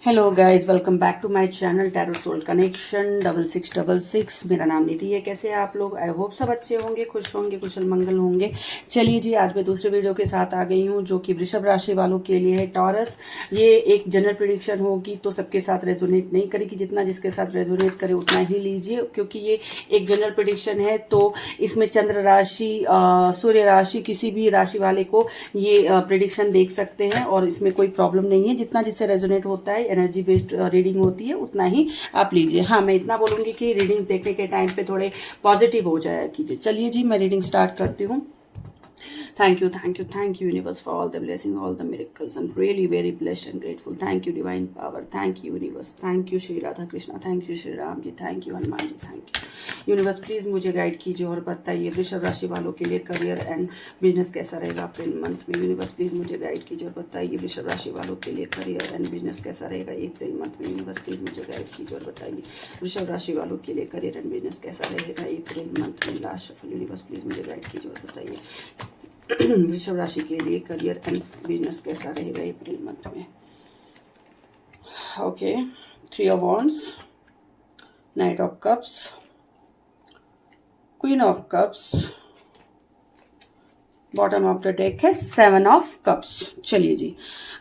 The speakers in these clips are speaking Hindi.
Hello guys, welcome back to my channel tarot soul connection 6666। मेरा नाम निधि है। कैसे हैं आप लोग? आई होप सब अच्छे होंगे, खुश होंगे, कुशल मंगल होंगे। चलिए जी, आज मैं दूसरे वीडियो के साथ आ गई हूँ जो कि वृषभ राशि वालों के लिए है, टॉरस। ये एक जनरल प्रेडिक्शन होगी तो सबके साथ रेजोनेट नहीं करेगी, जितना जिसके साथ रेजोनेट करे उतना ही लीजिए, क्योंकि ये एक जनरल प्रेडिक्शन है। तो इसमें चंद्र राशि, सूर्य राशि, किसी भी राशि वाले को ये प्रेडिक्शन देख सकते हैं और इसमें कोई प्रॉब्लम नहीं है। जितना जिससे रेजोनेट होता है, एनर्जी बेस्ड रीडिंग होती है, उतना ही आप लीजिए। हाँ, मैं इतना बोलूंगी कि रीडिंग देखने के टाइम पे थोड़े पॉजिटिव हो जाया कीजिए। चलिए जी, मैं रीडिंग स्टार्ट करती हूँ। Thank you, universe, for all the blessing, all the miracles. I'm really very blessed and grateful. Thank you, divine power. Thank you, universe. Thank you, Shri Radha Krishna. Thank you, Shri Ram ji. Thank you, Hanuman ji. Thank you. Universe please मुझे गाइड कीजिए और बताइए वृषभ राशि वालों के लिए करियर एंड बिजनेस कैसा रहेगा अप्रैल मंथ में। यूनिवर्स प्लीज मुझे गाइड कीजिए और बताइए वृषभ राशि वालों के लिए करियर एंड बिजनेस कैसा रहेगा अप्रैल मंथ में। यूनिवर्स प्लीज मुझे गाइड कीजिए और बताइए वृषभ राशि वालों के लिए करियर एंड बिजनेस कैसा रहेगा अप्रैल मंथ में। Last shuffle. यूनिवर्स प्लीज मुझे गाइड कीजिए और बताइए वृषभ राशि के लिए करियर एंड बिजनेस कैसा रहेगा अप्रैल मंथ में। Okay, 3 of wands, night of cups, queen of cups, bottom of the deck है 7 ऑफ कप्स। चलिए जी,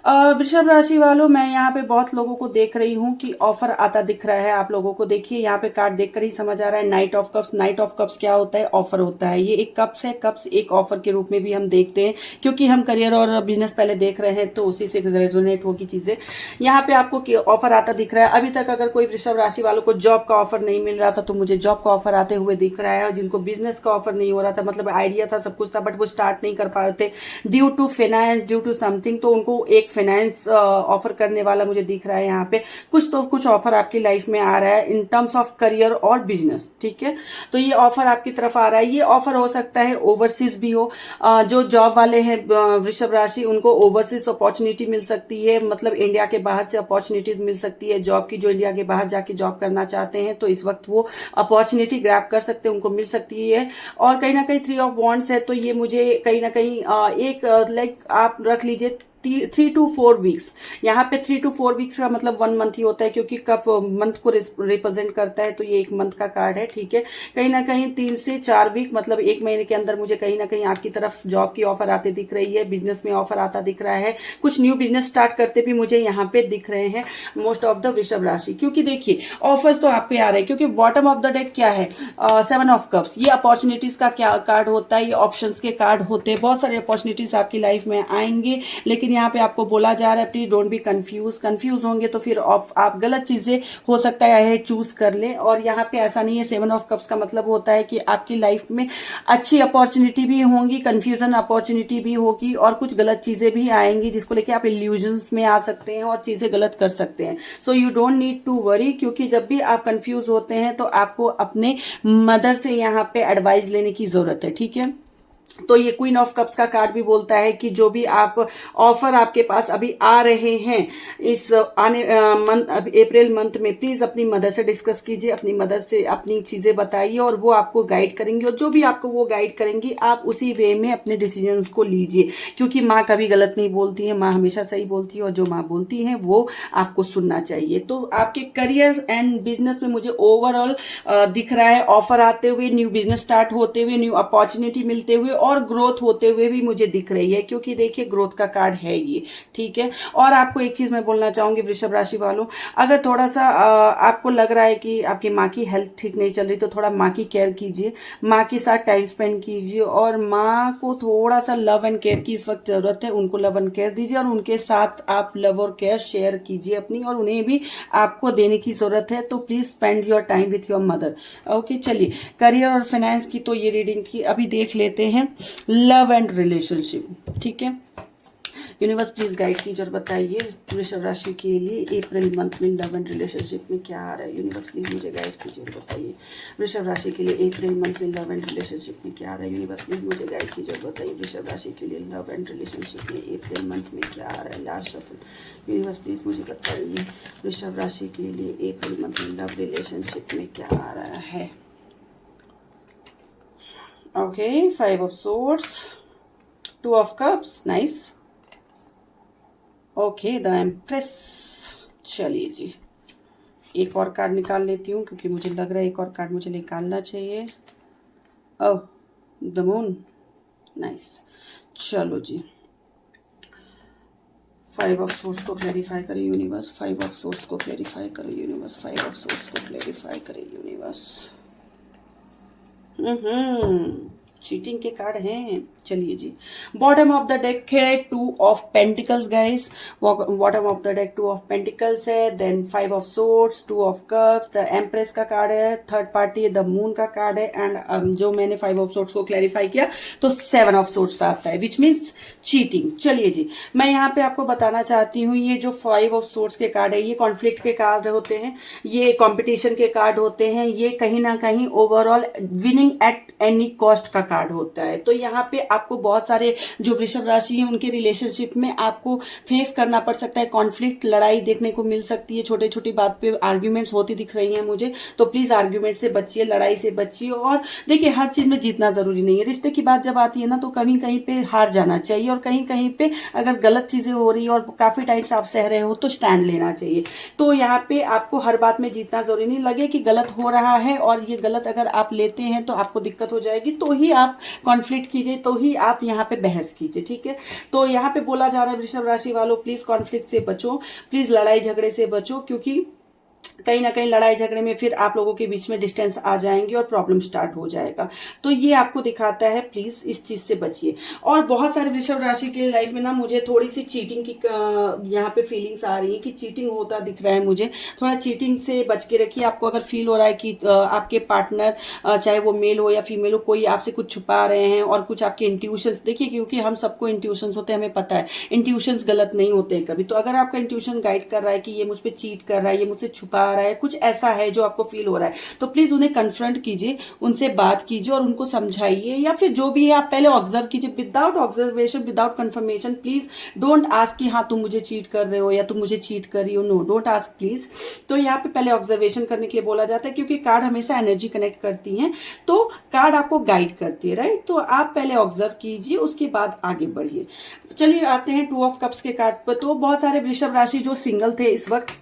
वृषभ राशि वालों, मैं यहाँ पे बहुत लोगों को देख रही हूँ कि ऑफर आता दिख रहा है आप लोगों को। देखिए यहाँ पे कार्ड देखकर ही समझ आ रहा है, night of cups. Night of cups क्या होता है? ऑफर होता है। ये एक कप्स है, कप्स एक ऑफर के रूप में भी हम देखते हैं, क्योंकि हम करियर और बिजनेस पहले देख रहे हैं तो उसी से रेजोनेट होगी चीजें। यहाँ पे आपको ऑफर आता दिख रहा है। अभी तक अगर कोई वृषभ राशि वालों को जॉब का ऑफर नहीं मिल रहा था तो मुझे जॉब का ऑफर आते हुए दिख रहा है, और जिनको बिजनेस का ऑफर नहीं हो रहा था, मतलब आइडिया था, सब कुछ था, बट वो स्टार्ट नहीं कर पा रहे थे due to finance, due to something, तो उनको एक फाइनेंस ऑफर करने वाला मुझे दिख रहा है। यहाँ पे कुछ ऑफर आपकी लाइफ में आ रहा है इन टर्म्स ऑफ करियर और बिजनेस। ठीक है, तो ये ऑफर आपकी तरफ आ रहा है। ये ऑफर हो सकता है ओवरसीज भी हो। जो जॉब वाले हैं वृषभ राशि, उनको ओवरसीज अपॉर्चुनिटी मिल सकती है, मतलब इंडिया के बाहर से अपॉर्चुनिटीज मिल सकती है जॉब की। जो इंडिया के बाहर जाके जॉब करना चाहते हैं तो इस वक्त वो अपॉर्चुनिटी ग्रैब कर सकते हैं, उनको मिल सकती है। और कहीं ना कहीं 3 ऑफ वॉन्ड्स है, तो ये मुझे कहीं ना कहीं एक लाइक आप रख लीजिए 3 to 4 वीक्स। यहाँ पे 3 to 4 वीक्स का मतलब 1 मंथ ही होता है, क्योंकि कप मंथ को रिप्रेजेंट करता है, तो ये 1 मंथ का कार्ड है। ठीक है, कहीं ना कहीं 3 से 4 वीक, मतलब 1 महीने के अंदर मुझे कहीं ना कहीं आपकी तरफ जॉब की ऑफर आते दिख रही है, बिजनेस में ऑफर आता दिख रहा है, कुछ न्यू बिजनेस स्टार्ट करते भी मुझे यहाँ पे दिख रहे हैं मोस्ट ऑफ द वृषभ राशि। क्योंकि देखिए ऑफर्स तो आपके आ रहे हैं, क्योंकि बॉटम ऑफ द डेक क्या है? 7 ऑफ कप्स। ये अपॉर्चुनिटीज का क्या कार्ड होता है? ये ऑप्शंस के कार्ड होते हैं। बहुत सारे अपॉर्चुनिटीज आपकी लाइफ में आएंगे, लेकिन यहाँ पे आपको बोला जा रहा है प्लीज डोंट बी कंफ्यूज होंगे तो फिर आप गलत चीजें हो सकता है चूज कर लें। और यहाँ पे ऐसा नहीं है। 7 ऑफ कप्स का मतलब होता है कि आपकी लाइफ में अच्छी अपॉर्चुनिटी भी होंगी, कंफ्यूजन अपॉर्चुनिटी भी होगी, और कुछ गलत चीजें भी आएंगी जिसको लेके आप इल्यूजन्स में आ सकते हैं और चीजें गलत कर सकते हैं। So you don't need to worry, क्योंकि जब भी आप कंफ्यूज होते हैं तो आपको अपने मदर से यहाँ पे एडवाइस लेने की जरूरत है। ठीक है, तो ये क्वीन ऑफ कप्स का कार्ड भी बोलता है कि जो भी आप ऑफर आपके पास अभी आ रहे हैं इस आने मंथ, अप्रैल मंथ में, प्लीज अपनी मदर से डिस्कस कीजिए, अपनी मदर से अपनी चीजें बताइए और वो आपको गाइड करेंगी, और जो भी आपको वो गाइड करेंगी आप उसी वे में अपने डिसीजंस को लीजिए, क्योंकि माँ कभी गलत नहीं बोलती है, माँ हमेशा सही बोलती है, और जो माँ बोलती है वो आपको सुनना चाहिए। तो आपके करियर एंड बिजनेस में मुझे ओवरऑल दिख रहा है ऑफर आते हुए, न्यू बिजनेस स्टार्ट होते हुए, न्यू अपॉर्चुनिटी मिलते हुए और ग्रोथ होते हुए भी मुझे दिख रही है, क्योंकि देखिए ग्रोथ का कार्ड है ये। ठीक है, और आपको एक चीज मैं बोलना चाहूंगी वृषभ राशि वालों, अगर थोड़ा सा आपको लग रहा है कि आपकी माँ की हेल्थ ठीक नहीं चल रही, तो थोड़ा माँ की केयर कीजिए, माँ के साथ टाइम स्पेंड कीजिए, और माँ को थोड़ा सा लव एंड केयर की इस वक्त जरूरत है, उनको लव एंड केयर दीजिए, और उनके साथ आप लव और केयर शेयर कीजिए अपनी, और उन्हें भी आपको देने की जरूरत है। तो please spend your time with your mother. Okay, चलिए करियर और फाइनेंस की तो ये रीडिंग थी। अभी देख लेते हैं लव एंड रिलेशनशिप। ठीक है, यूनिवर्स प्लीज गाइड कीजिए और बताइए वृषभ राशि के लिए अप्रैल मंथ में लव एंड रिलेशनशिप में क्या आ रहा है। यूनिवर्स प्लीज मुझे गाइड कीजिए और बताइए वृषभ राशि के लिए अप्रैल मंथ में लव एंड रिलेशनशिप में क्या आ रहा है। यूनिवर्स प्लीज मुझे गाइड कीजिए और बताइए वृषभ राशि के लिए लव एंड रिलेशनशिप में अप्रैल मंथ में क्या आ रहा है। Last shuffle. यूनिवर्स प्लीज मुझे बताइए वृषभ राशि के लिए अप्रैल मंथ में लव रिलेशनशिप में क्या आ रहा है। Okay, 5 of swords, 2 of cups, nice. Okay, the empress. चलिए जी, एक और कार्ड निकाल लेती हूँ क्योंकि मुझे लग रहा है एक और कार्ड मुझे निकालना चाहिए। Oh, the moon, nice. चलो जी, 5 ऑफ सोर्स को क्लैरिफाई करे यूनिवर्स, 5 ऑफ सोर्स को क्लैरिफाई करे यूनिवर्स, 5 ऑफ सोर्स को क्लैरिफाई करे यूनिवर्स। चीटिंग के कार्ड हैं। चलिए जी, बॉटम ऑफ द डेक है 2 of pentacles guys, bottom of the deck 2 of pentacles है, then 5 of swords, 2 of cups, the empress का कार्ड है, थर्ड पार्टी द मून का कार्ड है, एंड जो मैंने 5 ऑफ सोर्ड्स को क्लैरिफाई किया तो 7 ऑफ सोर्ड्स आता है, विच मीन्स चीटिंग। चलिए जी, मैं यहाँ पे आपको बताना चाहती हूँ ये जो 5 ऑफ सोर्ड्स के कार्ड है ये कॉन्फ्लिक्ट के कार्ड होते हैं, ये कॉम्पिटिशन के कार्ड होते हैं, ये कहीं ना कहीं overall winning at any cost का कार्ड होता है। तो यहाँ पे आपको बहुत सारे जो वृषभ राशि है उनके रिलेशनशिप में आपको फेस करना पड़ सकता है, कॉन्फ्लिक्ट, लड़ाई देखने को मिल सकती है, छोटे छोटी बात पे आर्ग्यूमेंट्स होती दिख रही हैं मुझे। तो प्लीज आर्ग्यूमेंट से बचिए, लड़ाई से बचिए। और देखिए, हर चीज में जीतना जरूरी नहीं है, रिश्ते की बात जब आती है ना तो कहीं कहीं पे हार जाना चाहिए, और कहीं कहीं पे अगर गलत चीजें हो रही है और काफी टाइम से आप सह रहे हो तो स्टैंड लेना चाहिए। तो यहाँ पे आपको हर बात में जीतना जरूरी नहीं, लगे कि गलत हो रहा है और ये गलत अगर आप लेते हैं तो आपको दिक्कत हो जाएगी, तो ही आप कॉन्फ्लिक्ट कीजिए, तो ही आप यहाँ पे बहस कीजिए, ठीक है। तो यहाँ पे बोला जा रहा है वृषभ राशि वालों, प्लीज कॉन्फ्लिक्ट से बचो, प्लीज लड़ाई झगड़े से बचो, क्योंकि कहीं ना कहीं लड़ाई झगड़े में फिर आप लोगों के बीच में डिस्टेंस आ जाएंगी और प्रॉब्लम स्टार्ट हो जाएगा। तो ये आपको दिखाता है, प्लीज इस चीज से बचिए। और बहुत सारे वृषभ राशि के लाइफ में ना मुझे थोड़ी सी चीटिंग की यहाँ पे फीलिंग्स आ रही है कि चीटिंग होता दिख रहा है मुझे, थोड़ा चीटिंग से बच के रखिए। आपको अगर फील हो रहा है कि आपके पार्टनर चाहे वो मेल हो या फीमेल हो, कोई आपसे कुछ छुपा रहे हैं और कुछ आपके इंट्यूशंस, देखिए क्योंकि हम सबको इंट्यूशंस होते हैं, हमें पता है इंट्यूशंस गलत नहीं होते हैं कभी। तो अगर आपका इंट्यूशन गाइड कर रहा है कि ये मुझ पर चीट कर रहा है, ये मुझसे छुपा रहा है, कुछ ऐसा है जो आपको फील हो रहा है, तो प्लीज उन्हें कन्फ्रंट कीजिए, उनसे बात कीजिए और उनको समझाइए, या फिर जो भी है आप पहले ऑब्जर्व कीजिए without observation, without confirmation. Please don't ask कि हाँ तुम मुझे चीट कर रहे हो या तुम मुझे चीट कर रही हो, नो, डोंट आस्क प्लीज। तो यहाँ पे पहले ऑब्जर्वेशन करने के लिए बोला जाता है, क्योंकि कार्ड हमेशा एनर्जी कनेक्ट करती है, तो कार्ड आपको गाइड करती है, राइट। तो आप पहले ऑब्जर्व कीजिए, उसके बाद आगे बढ़िए। चलिए आते हैं 2 ऑफ कप्स के कार्ड पर। तो बहुत सारे वृषभ राशि जो सिंगल थे इस वक्त,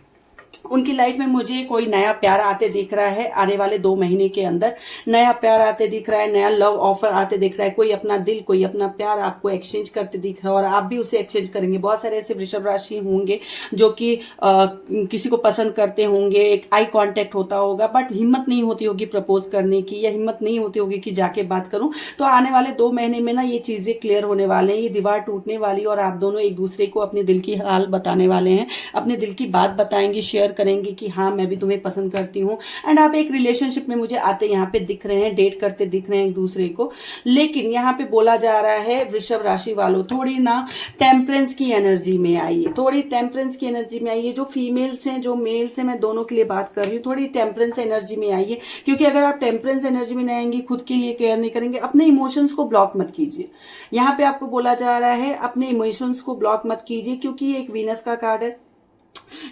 उनकी लाइफ में मुझे कोई नया प्यार आते दिख रहा है, आने वाले 2 महीने के अंदर नया प्यार आते दिख रहा है, नया लव ऑफर आते दिख रहा है, कोई अपना दिल, कोई अपना प्यार आपको एक्सचेंज करते दिख रहा है और आप भी उसे एक्सचेंज करेंगे। बहुत सारे ऐसे वृषभ राशि होंगे जो कि किसी को पसंद करते होंगे, एक आई कांटेक्ट होता होगा, बट हिम्मत नहीं होती होगी प्रपोज करने की, या हिम्मत नहीं होती होगी कि जाके बात करूं। तो आने वाले 2 महीने में ना ये चीजें क्लियर होने वाले हैं, ये दीवार टूटने वाली और आप दोनों एक दूसरे को अपने दिल की हाल बताने वाले हैं, अपने दिल की बात बताएंगे, शेयर करेंगे कि हाँ मैं भी तुम्हें पसंद करती हूँ। एंड आप एक रिलेशनशिप में मुझे आते यहाँ पे दिख रहे हैं, डेट करते दिख रहे हैं एक दूसरे को। लेकिन यहाँ पे बोला जा रहा है वृषभ राशि वालों, थोड़ी ना टेम्परेंस की एनर्जी में आइए, थोड़ी टेम्परेंस की एनर्जी में आइए। जो फीमेल्स हैं, जो मेल्स हैं, मैं दोनों के लिए बात कर रही हूँ, थोड़ी टेम्परेंस एनर्जी में आइए, क्योंकि अगर आप टेम्परेंस एनर्जी में नहीं आएंगे, खुद के लिए केयर नहीं करेंगे, अपने इमोशंस को ब्लॉक मत कीजिए। यहाँ पे आपको बोला जा रहा है अपने इमोशंस को ब्लॉक मत कीजिए, क्योंकि ये एक वीनस का कार्ड है।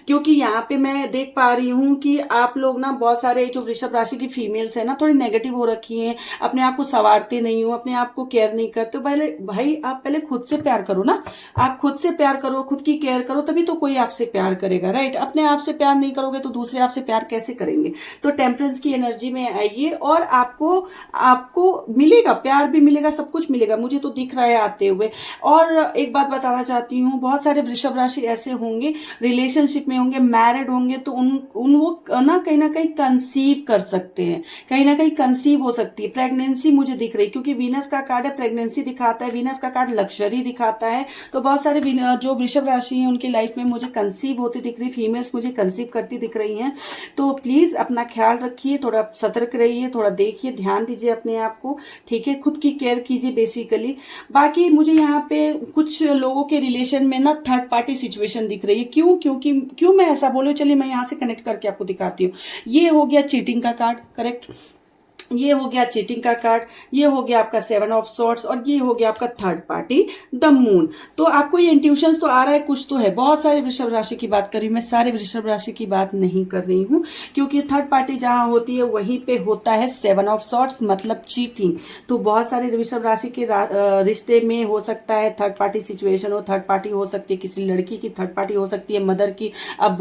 क्योंकि यहाँ पे मैं देख पा रही हूँ कि आप लोग ना, बहुत सारे जो वृषभ राशि की फीमेल्स है ना, थोड़ी नेगेटिव हो रखी हैं, अपने आप को संवारते नहीं हो, अपने आप को केयर नहीं करते। पहले भाई आप पहले खुद से प्यार करो ना, आप खुद से प्यार करो, खुद की केयर करो, तभी तो कोई आपसे प्यार करेगा, राइट। अपने आप से प्यार नहीं करोगे तो दूसरे आपसे प्यार कैसे करेंगे। तो टेम्परेंस की एनर्जी में आइए और आपको मिलेगा, प्यार भी मिलेगा, सब कुछ मिलेगा, मुझे तो दिख रहा है आते हुए। और एक बात बताना चाहती हूँ, बहुत सारे वृषभ राशि ऐसे होंगे रिलेशनशिप में होंगे, मैरिड होंगे, तो उन वो ना कहीं कंसीव कर सकते हैं, कहीं ना कहीं कंसीव हो सकती है। प्रेगनेंसी मुझे दिख रही, क्योंकि वीनस का कार्ड है, प्रेगनेंसी दिखाता है, वीनस का कार्ड लग्जरी दिखाता है। तो बहुत सारे जो वृषभ राशि हैं उनकी लाइफ में मुझे कंसीव होती दिख रही, फीमेल्स मुझे कंसीव करती दिख रही हैं। तो प्लीज अपना ख्याल रखिए, थोड़ा सतर्क रहिए, थोड़ा देखिए, ध्यान दीजिए अपने आप को, ठीक है, खुद की केयर कीजिए बेसिकली। बाकी मुझे यहाँ पे कुछ लोगों के रिलेशन में ना थर्ड पार्टी सिचुएशन दिख रही है। क्यों मैं ऐसा बोलूं, चलिए मैं यहां से कनेक्ट करके आपको दिखाती हूँ। ये हो गया चीटिंग का कार्ड, करेक्ट। ये हो गया चीटिंग का कार्ड, ये हो गया आपका 7 ऑफ सॉर्ड्स, और ये हो गया आपका थर्ड पार्टी द मून। तो आपको ये इंट्यूशन तो आ रहा है, कुछ तो है। बहुत सारे वृषभ राशि की बात कर रही हूँ मैं, सारे वृषभ राशि की बात नहीं कर रही हूँ, क्योंकि थर्ड पार्टी जहां होती है वहीं पे होता है 7 ऑफ सॉर्ड्स, मतलब चीटिंग। तो बहुत सारे वृषभ राशि के रिश्ते में हो सकता है थर्ड पार्टी सिचुएशन हो। थर्ड पार्टी हो सकती है किसी लड़की की, थर्ड पार्टी हो सकती है मदर की। अब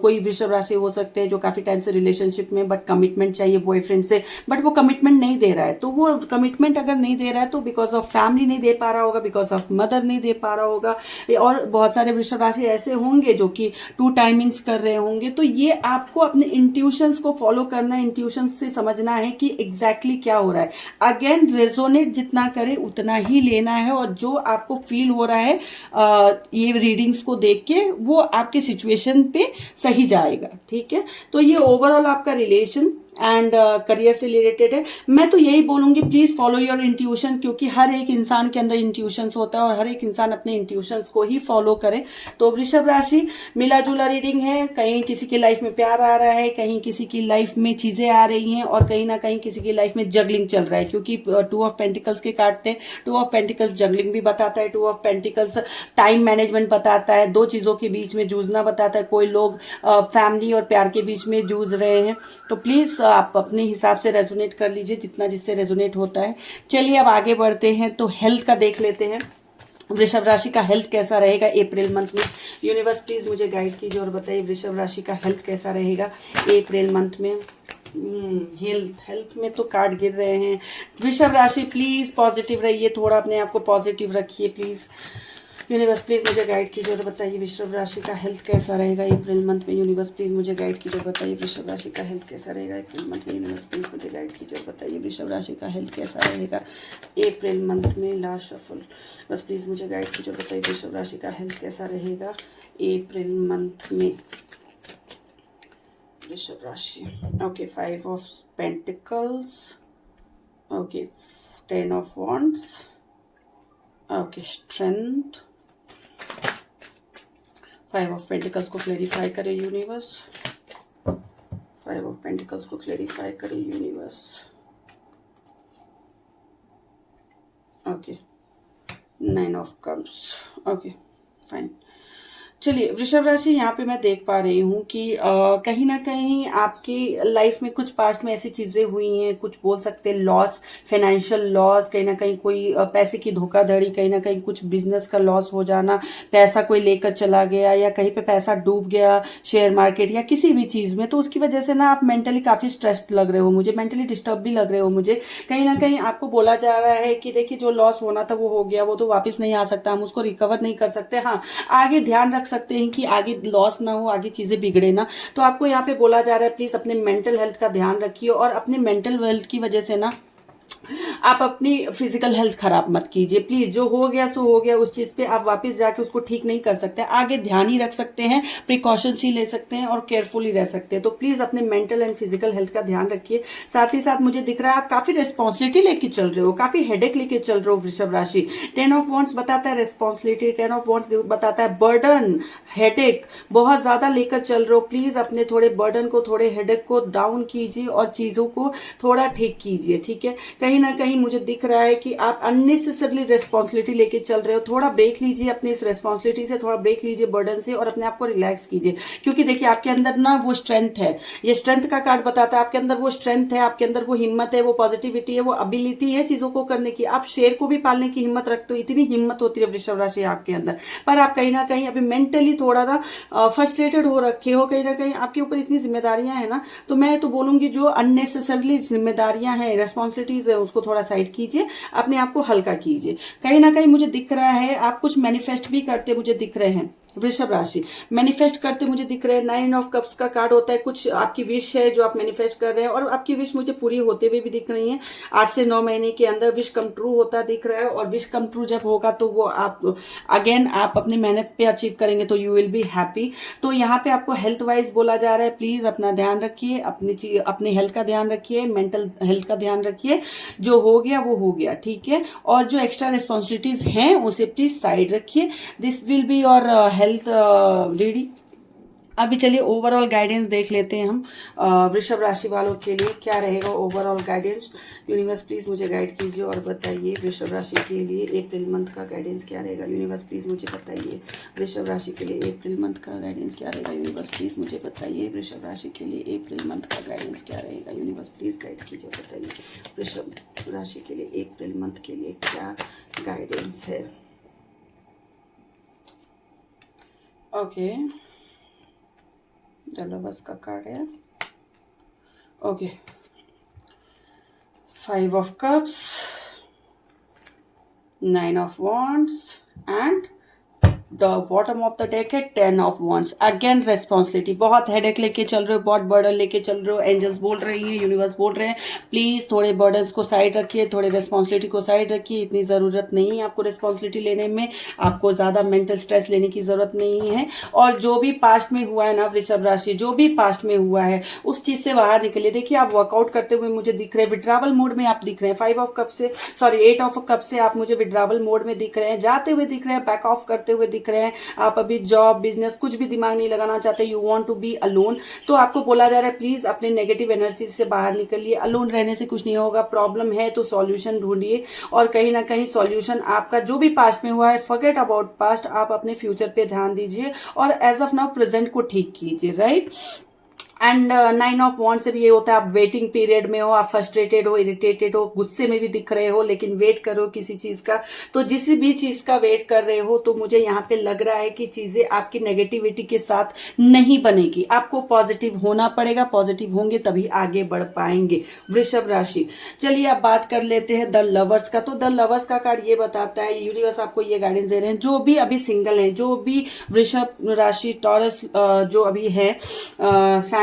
कोई वृषभ राशि हो सकते हैं जो काफी टाइम से रिलेशनशिप में, बट कमिटमेंट चाहिए बॉयफ्रेंड से, बट वो कमिटमेंट नहीं दे रहा है। तो वो कमिटमेंट अगर नहीं दे रहा है तो बिकॉज ऑफ फैमिली नहीं दे पा रहा होगा, बिकॉज ऑफ मदर नहीं दे पा रहा होगा। और बहुत सारे वृषभ राशि ऐसे होंगे जो कि 2 टाइमिंग्स कर रहे होंगे। तो ये आपको अपने इंट्यूशंस को फॉलो करना है, इंट्यूशंस से समझना है कि एग्जैक्टली क्या हो रहा है। अगेन रेजोनेट जितना करे उतना ही लेना है, और जो आपको फील हो रहा है ये रीडिंग्स को देख के वो आपके सिचुएशन पे सही जाएगा, ठीक है। तो ये ओवरऑल आपका रिलेशन एंड करियर से रिलेटेड है। मैं तो यही बोलूंगी, प्लीज फॉलो योर इंट्यूशन, क्योंकि हर एक इंसान के अंदर इंट्यूशंस होता है और हर एक इंसान अपने इंट्यूशंस को ही फॉलो करे। तो वृषभ राशि मिला जुला रीडिंग है, कहीं किसी की लाइफ में प्यार आ रहा है, कहीं किसी की लाइफ में चीजें आ रही हैं, और कहीं ना कहीं किसी की लाइफ में जगलिंग चल रहा है, क्योंकि 2 ऑफ पेंटिकल्स के काटते हैं। 2 ऑफ पेंटिकल्स जगलिंग भी बताता है, 2 ऑफ पेंटिकल्स टाइम मैनेजमेंट बताता है, 2 चीजों के बीच में जूझना बताता है। कोई लोग फैमिली और प्यार के बीच में जूझ रहे हैं। तो प्लीज आप अपने हिसाब से रेजोनेट कर लीजिए जितना जिससे रेजोनेट होता है। चलिए अब आगे बढ़ते हैं, तो हेल्थ का देख लेते हैं। वृषभ राशि का हेल्थ कैसा रहेगा अप्रैल मंथ में। यूनिवर्स प्लीज मुझे गाइड कीजिए और बताइए वृषभ राशि का हेल्थ कैसा रहेगा अप्रैल मंथ में। हेल्थ में तो कार्ड गिर रहे हैं। वृषभ राशि प्लीज पॉजिटिव रहिए, थोड़ा अपने आप को पॉजिटिव रखिए प्लीज। यूनिवर्स प्लीज मुझे गाइड कीजिए और बताइए वृषभ राशि का हेल्थ कैसा रहेगा अप्रैल मंथ में। यूनिवर्स प्लीज मुझे गाइड कीजिए और बताइए वृषभ राशि का हेल्थ कैसा रहेगा अप्रैल मंथ में। यूनिवर्स प्लीज मुझे गाइड कीजिए और बताइए वृषभ राशि का हेल्थ कैसा रहेगा अप्रैल मंथ में। लास्ट शफल, बस प्लीज मुझे गाइड कीजिए और बताइए वृषभ राशि का हेल्थ कैसा रहेगा अप्रैल मंथ में। वृषभ राशि, okay 5 of pentacles, okay 10 of wands, okay strength, 5 of pentacles को क्लेरिफाई करे यूनिवर्स। 5 ऑफ पेंटिकल्स को क्लेरिफाई करे universe. Okay 9 of cups, okay fine. चलिए वृषभ राशि, यहाँ पे मैं देख पा रही हूँ कि कहीं ना कहीं आपकी लाइफ में कुछ पास्ट में ऐसी चीजें हुई हैं, कुछ बोल सकते हैं लॉस, फाइनेंशियल लॉस, कहीं ना कहीं कोई पैसे की धोखाधड़ी, कहीं ना कहीं कुछ बिजनेस का लॉस हो जाना, पैसा कोई लेकर चला गया या कहीं पे पैसा डूब गया शेयर मार्केट या किसी भी चीज में। तो उसकी वजह से ना आप मेंटली काफी स्ट्रेस्ड लग रहे हो मुझे, मेंटली डिस्टर्ब भी लग रहे हो मुझे। कहीं ना कहीं आपको बोला जा रहा है कि देखिए जो लॉस होना था वो हो गया, वो तो वापस नहीं आ सकता, हम उसको रिकवर नहीं कर सकते। हाँ, आगे ध्यान रख सकते हैं कि आगे लॉस ना हो, आगे चीजें बिगड़े ना। तो आपको यहाँ पे बोला जा रहा है प्लीज अपने मेंटल हेल्थ का ध्यान रखिए, और अपने मेंटल हेल्थ की वजह से ना आप अपनी फिजिकल हेल्थ खराब मत कीजिए प्लीज। जो हो गया सो हो गया, उस चीज पे आप वापस जाके उसको ठीक नहीं कर सकते, आगे ध्यान ही रख सकते हैं, प्रिकॉशंस ही ले सकते हैं और केयरफुली रह सकते हैं। तो प्लीज अपने मेंटल एंड फिजिकल हेल्थ का ध्यान रखिए। साथ ही साथ मुझे दिख रहा है आप काफी रिस्पॉन्सिबिलिटी लेके चल रहे हो, काफी हेडेक लेके चल रहे हो वृषभ राशि। 10 ऑफ वॉन्ड्स बताता है रिस्पॉन्सिबिलिटी, 10 ऑफ वॉन्ड्स बताता है बर्डन, हेडेक बहुत ज्यादा लेकर चल रहे हो। प्लीज अपने थोड़े बर्डन को, थोड़े हेडेक को डाउन कीजिए और चीजों को थोड़ा ठीक कीजिए, ठीक है। कहीं ना कहीं मुझे दिख रहा है कि आप अननेसेसरली रिस्पॉन्सिबिलिटी लेके चल रहे हो। थोड़ा ब्रेक लीजिए अपनी इस रिस्पॉन्सिबिलिटी से, थोड़ा ब्रेक लीजिए बर्डन से, और अपने आप को रिलैक्स कीजिए। क्योंकि देखिए आपके अंदर ना वो स्ट्रेंथ है, ये स्ट्रेंथ का कार्ड बताता है, आपके अंदर वो स्ट्रेंथ है, आपके अंदर वो हिम्मत है, वो पॉजिटिविटी है, वो एबिलिटी है चीजों को करने की। आप शेर को भी पालने की हिम्मत रखते हो, इतनी हिम्मत होती है वृषभ राशि आपके अंदर। पर आप कहीं ना कहीं अभी मेंटली थोड़ा ना फ्रस्ट्रेटेड हो रखे हो, कहीं ना कहीं आपके ऊपर इतनी जिम्मेदारियां है ना। तो मैं तो बोलूंगी जो अननेसेसरली जिम्मेदारियां हैं, रेस्पॉन्सिबिलिटीज है, उसको थोड़ा साइड कीजिए, अपने आप को हल्का कीजिए। कहीं ना कहीं मुझे दिख रहा है आप कुछ मैनिफेस्ट भी करते मुझे दिख रहे हैं वृषभ राशि, मैनिफेस्ट करते मुझे दिख रहे हैं। 9 ऑफ कप्स का कार्ड होता है, कुछ आपकी विश है जो आप मैनिफेस्ट कर रहे हैं, और आपकी विश मुझे पूरी होते हुए भी दिख रही है। 8 से 9 महीने के अंदर विश कम ट्रू होता दिख रहा है, और विश कम ट्रू जब होगा तो वो आप अगेन आप अपनी मेहनत पे अचीव करेंगे तो यू विल बी हैप्पी। तो यहाँ पे आपको हेल्थ वाइज बोला जा रहा है प्लीज अपना ध्यान रखिए, अपनी हेल्थ का ध्यान रखिए, मेंटल हेल्थ का ध्यान रखिए। जो हो गया वो हो गया, ठीक है। और जो एक्स्ट्रा रिस्पॉन्सिबिलिटीज हैं उसे प्लीज साइड रखिए। This will be your health reading. अभी चलिए ओवरऑल गाइडेंस देख लेते हैं हम वृषभ राशि वालों के लिए क्या रहेगा ओवरऑल गाइडेंस। यूनिवर्स प्लीज मुझे गाइड कीजिए और बताइए वृषभ राशि के लिए अप्रैल मंथ का गाइडेंस क्या रहेगा। यूनिवर्स प्लीज मुझे बताइए वृषभ राशि के लिए अप्रैल मंथ का गाइडेंस क्या रहेगा। यूनिवर्स प्लीज मुझे बताइए वृषभ राशि के लिए अप्रैल मंथ का गाइडेंस क्या रहेगा। यूनिवर्स प्लीज गाइड कीजिए, बताइए वृषभ राशि के लिए अप्रैल मंथ के लिए क्या गाइडेंस है। ओके, द लवर्स का कार्ड है। Okay, 5 of cups, 9 of wands and the bottom of the deck है 10 of wands। अगेन रेस्पॉन्सिबिलिटी, बहुत हेडेक लेके चल रहे हो, बहुत बर्डन लेके चल रहे हो। एंजल्स बोल रही हैं, यूनिवर्स बोल रहे हैं प्लीज थोड़े बर्डन्स को साइड रखिए, थोड़े रेस्पॉन्सिबिलिटी को साइड रखिए। इतनी ज़रूरत नहीं है आपको रेस्पॉन्सिबिलिटी लेने में, आपको ज़्यादा मेंटल स्ट्रेस लेने की ज़रूरत नहीं है। और जो भी पास्ट में हुआ है ना वृषभ राशि, जो भी पास्ट में हुआ है उस चीज़ से बाहर निकलिए। देखिए आप वर्कआउट करते हुए मुझे दिख रहे हैं, विड्रावल मोड में आप दिख रहे हैं। 5 of cups से 8 of cups से आप मुझे विड्रावल मोड में दिख रहे हैं, जाते हुए दिख रहे हैं, बैक ऑफ करते हुए दिख रहे हैं। आप अभी जॉब बिजनेस कुछ भी दिमाग नहीं लगाना चाहते, you want to be alone. तो आपको बोला जा रहा है प्लीज अपने नेगेटिव एनर्जी से बाहर निकलिए। अलोन रहने से कुछ नहीं होगा, प्रॉब्लम है तो सॉल्यूशन ढूंढिए। और कहीं ना कहीं सॉल्यूशन आपका जो भी पास्ट में हुआ है, फॉरगेट अबाउट पास्ट, आप अपने फ्यूचर पे ध्यान दीजिए और एज ऑफ नाउ प्रेजेंट को ठीक कीजिए, राइट। एंड 9 of wands से भी ये होता है, आप वेटिंग पीरियड में हो, आप फ्रस्ट्रेटेड हो, इरिटेटेड हो, गुस्से में भी दिख रहे हो, लेकिन वेट करो किसी चीज का। तो जिस भी चीज का वेट कर रहे हो, तो मुझे यहाँ पे लग रहा है कि चीजें आपकी नेगेटिविटी के साथ नहीं बनेगी, आपको पॉजिटिव होना पड़ेगा। पॉजिटिव होंगे तभी आगे बढ़ पाएंगे वृषभ राशि। चलिए अब बात कर लेते हैं द लवर्स का। तो द लवर्स का कार्ड ये बताता है, यूनिवर्स आपको ये गाइडेंस दे रहे हैं, जो भी अभी सिंगल है, जो भी वृषभ राशि टॉरस जो अभी है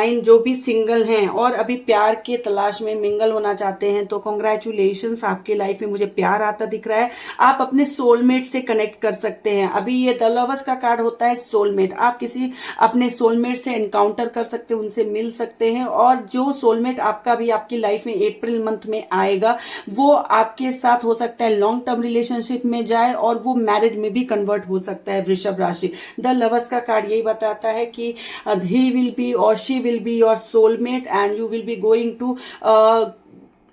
जो भी सिंगल हैं और अभी प्यार के तलाश में मिंगल होना चाहते हैं, तो कॉन्ग्रेचुलेशंस, आपके लाइफ में मुझे प्यार आता दिख रहा है। आप अपने सोलमेट से कनेक्ट कर सकते हैं। अभी ये द लवर्स का कार्ड होता है सोलमेट, आप किसी अपने सोलमेट से एनकाउंटर कर सकते हैं, उनसे मिल सकते हैं। और जो सोलमेट आपका भी आपकी लाइफ में अप्रैल मंथ में आएगा, वो आपके साथ हो सकता है लॉन्ग टर्म रिलेशनशिप में जाए और वो मैरिज में भी कन्वर्ट हो सकता है वृषभ राशि। द लवर्स का कार्ड यही बताता है कि ही विल बी और she will be your soulmate and you will be going to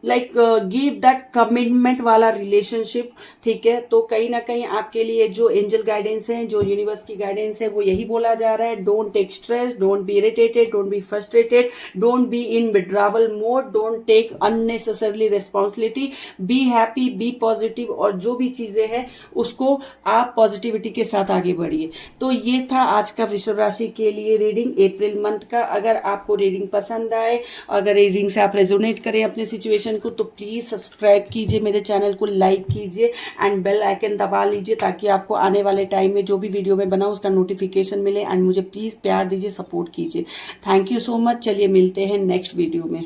give that commitment वाला रिलेशनशिप, ठीक है। तो कहीं ना कहीं आपके लिए जो एंजल गाइडेंस है, जो यूनिवर्स की गाइडेंस है, वो यही बोला जा रहा है, don't take stress, don't be irritated, don't be frustrated, don't be in withdrawal mode, don't take unnecessarily responsibility, be happy, be positive. और जो भी चीजें हैं उसको आप पॉजिटिविटी के साथ आगे बढ़िए। तो ये था आज का वृषभ राशि के लिए रीडिंग अप्रैल मंथ का। अगर आपको रीडिंग पसंद आए, अगर रीडिंग से आप रेजोनेट करें अपने सिचुएशन को, तो प्लीज सब्सक्राइब कीजिए, मेरे चैनल को लाइक कीजिए एंड बेल आइकन दबा लीजिए, ताकि आपको आने वाले टाइम में जो भी वीडियो मैं बनाऊं उसका नोटिफिकेशन मिले। एंड मुझे प्लीज प्यार दीजिए, सपोर्ट कीजिए। Thank you so much. चलिए मिलते हैं नेक्स्ट वीडियो में।